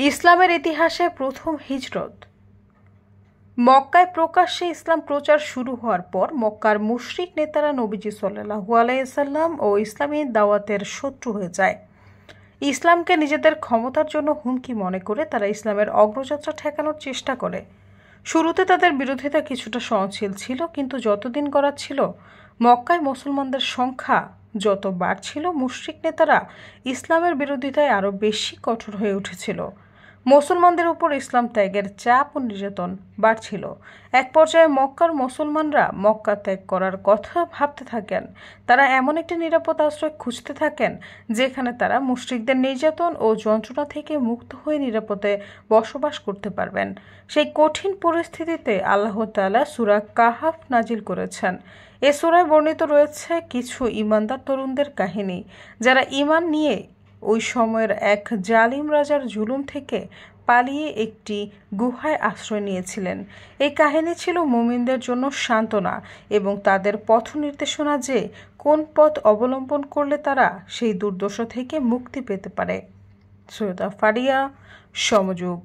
ইসলামের ইতিহাসে প্রথম হিজরত। মক্কায় প্রকাশ্যে ইসলাম প্রচার শুরু হওয়ার পর মক্কার মুশরিক নেতারা নবীজি সাল্লাল্লাহু আলাইহি সাল্লাম ও ইসলামী দাওয়াতের শত্রু হয়ে যায়। ইসলামকে নিজেদের ক্ষমতার জন্য হুমকি মনে করে তারা ইসলামের অগ্রযাত্রা ঠেকানোর চেষ্টা করে। শুরুতে তাদের বিরোধিতা কিছুটা সহনশীল ছিল, কিন্তু যতদিন গড়াচ্ছিল মক্কায় মুসলমানদের সংখ্যা যত বাড়ছিল, মুশরিক নেতারা ইসলামের বিরোধিতায় আরও বেশি কঠোর হয়ে উঠেছিল। মুসলমানদের উপর ইসলাম ত্যাগের চাপ ও নির্যাতন বাড়ছিল। এক পর্যায়ে মক্কার মুসলমানরা মক্কা ত্যাগ করার কথা ভাবতে থাকেন। তারা এমন একটি নিরাপদ আশ্রয় খুঁজতে থাকেন যেখানে তারা মুশরিকদের নির্যাতন ও যন্ত্রণা থেকে মুক্ত হয়ে নিরাপদে বসবাস করতে পারবেন। সেই কঠিন পরিস্থিতিতে আল্লাহ তাআলা সূরা কাহাফ নাজিল করেছেন। এ সূরায় বর্ণিত রয়েছে কিছু ঈমানদার তরুণদের কাহিনী, যারা ঈমান নিয়ে ওই সময়ের এক জালিম রাজার জুলুম থেকে পালিয়ে একটি গুহায় আশ্রয় নিয়েছিলেন। এই কাহিনী ছিল মুমিনদের জন্য সান্ত্বনা এবং তাদের পথ নির্দেশনা যে কোন পথ অবলম্বন করলে তারা সেই দুর্দশা থেকে মুক্তি পেতে পারে। সৈয়দা ফারিয়া, সমযোগ।